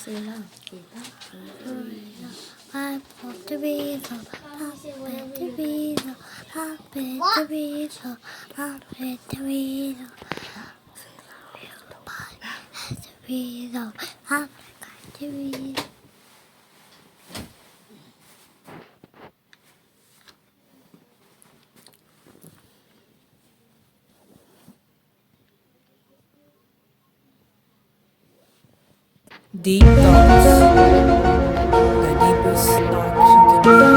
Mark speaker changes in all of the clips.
Speaker 1: I want to be so, I want to be so, I want to be so, I want to be so, I want to be so.
Speaker 2: Deep thoughts. The deepest thoughts you can be.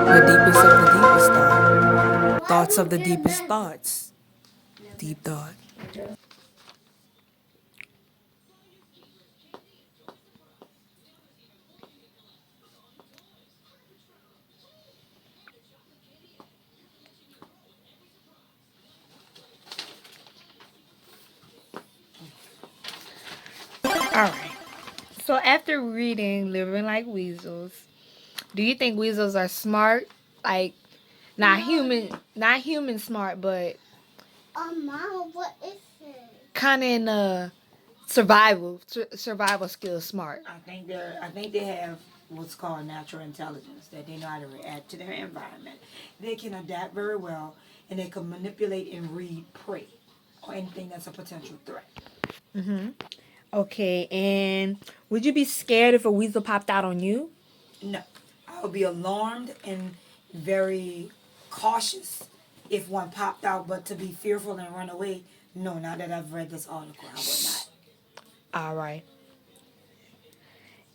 Speaker 2: The deepest of the deepest thoughts. Thoughts of the deepest thoughts. Deep thought.
Speaker 3: Alright. So after reading Living Like Weasels, do you think weasels are smart? Like not human smart, but
Speaker 1: Mom, what is it?
Speaker 3: kind of in a survival skills smart.
Speaker 4: I think they have what's called natural intelligence, that they know how to react to their environment. They can adapt very well, and they can manipulate and read prey or anything that's a potential threat.
Speaker 3: Mhm. Okay, and would you be scared if a weasel popped out on you?
Speaker 4: No, I would be alarmed and very cautious if one popped out, but to be fearful and run away, no. Now that I've read this article, I would not.
Speaker 3: All right.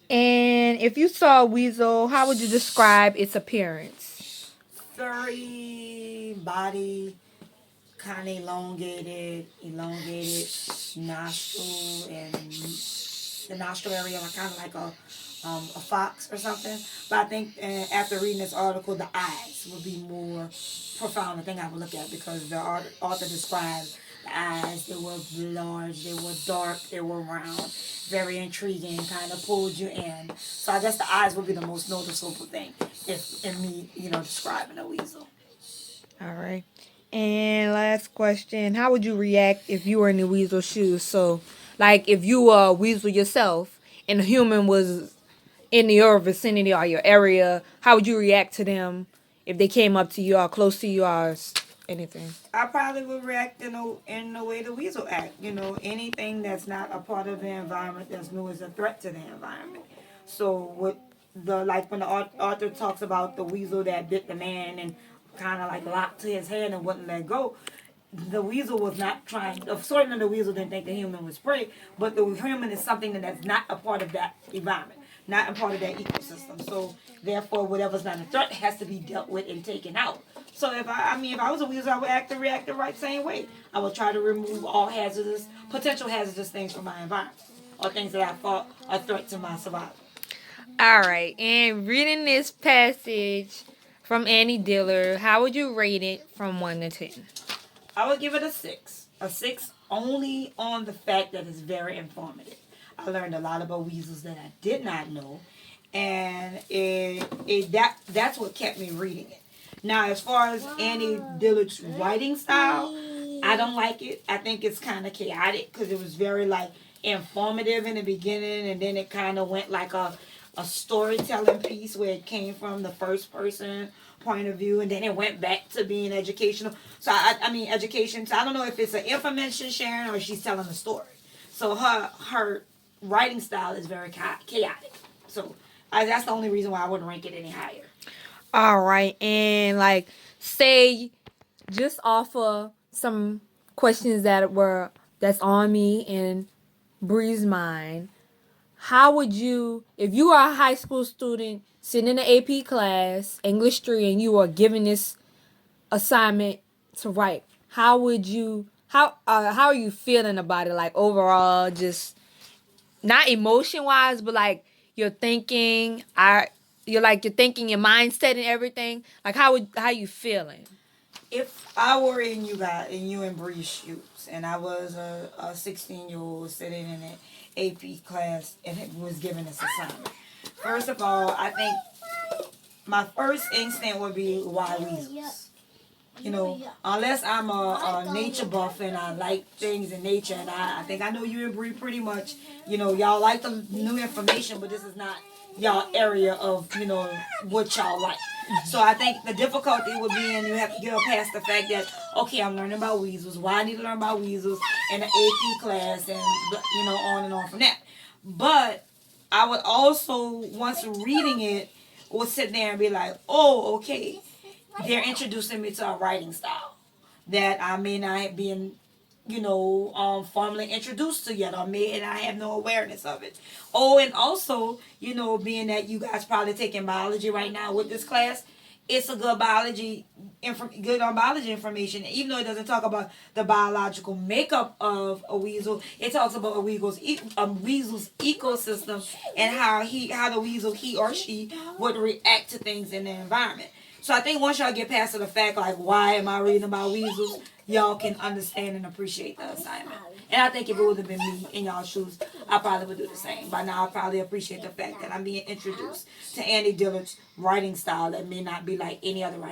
Speaker 3: And if you saw a weasel, how would you describe its appearance?
Speaker 4: Furry body, kind of elongated nostril, and the nostril area are kind of like a fox or something. But I think after reading this article, the eyes would be more profound. The thing I would look at, because the author described the eyes. They were large, they were dark, they were round, very intriguing, kind of pulled you in. So I guess the eyes would be the most noticeable thing if in me, describing a weasel.
Speaker 3: All right. And last question, how would you react if you were in the weasel shoes? So, like if you were a weasel yourself and a human was in your vicinity or your area, how would you react to them if they came up to you or close to you or anything?
Speaker 4: I probably would react in the way the weasel act. Anything that's not a part of the environment that's new is a threat to the environment. So what the like when the author talks about the weasel that bit the man and kind of like locked to his hand and wouldn't let go, the weasel was not trying. Certainly, the weasel didn't think the human was prey, but the human is something that's not a part of that environment, not a part of that ecosystem. So therefore, whatever's not a threat has to be dealt with and taken out. So if I was a weasel, I would react the right same way. I would try to remove all potential hazardous things from my environment, or things that I thought are a threat to my survival.
Speaker 3: All right. And reading this passage from Annie Diller, how would you rate it from 1 to 10?
Speaker 4: I would give it a 6. A 6 only on the fact that it's very informative. I learned a lot about weasels that I did not know, and that's what kept me reading it. Now, as far as Annie Dillard's writing style, I don't like it. I think it's kind of chaotic because it was very like informative in the beginning, and then it kind of went like a storytelling piece where it came from the first person point of view, and then it went back to being educational. So I mean education. So I don't know if it's an information sharing or she's telling a story. So her writing style is very chaotic. So that's the only reason why I wouldn't rank it any higher.
Speaker 3: All right. And like say just offer some questions that's on me and Bree's mind. How would you, if you are a high school student sitting in the AP class, English 3, and you are given this assignment to write, how are you feeling about it? Like overall, just not emotion wise, but like you're thinking, you're thinking your mindset and everything. Like how you feeling?
Speaker 4: If I were in you and Bree's shoes, and I was a 16-year-old sitting in an AP class and it was given this assignment, first of all, I think my first instinct would be, why weasels? You know, unless I'm a nature buff and I like things in nature, and I think I know you and Bree pretty much. You know, y'all like the new information, but this is not y'all area of, you know, what y'all like. So I think the difficulty would be, and you have to get past the fact that, okay, I'm learning about weasels. Why I need to learn about weasels in an AP class, and you know, on and on from that. But I would also, once reading it, would sit there and be like, oh, okay, they're introducing me to a writing style that I may not be in, you know, formally introduced to yet, or may and I have no awareness of it. Oh, and also, you know, being that you guys probably taking biology right now with this class, it's a good good on biology information. Even though it doesn't talk about the biological makeup of a weasel, it talks about a weasel's ecosystem and how the weasel, he or she, would react to things in the environment. So I think once y'all get past the fact, like, why am I reading about weasels, y'all can understand and appreciate the assignment. And I think if it would have been me in y'all's shoes, I probably would do the same. By now, I probably appreciate the fact that I'm being introduced to Annie Dillard's writing style that may not be like any other writing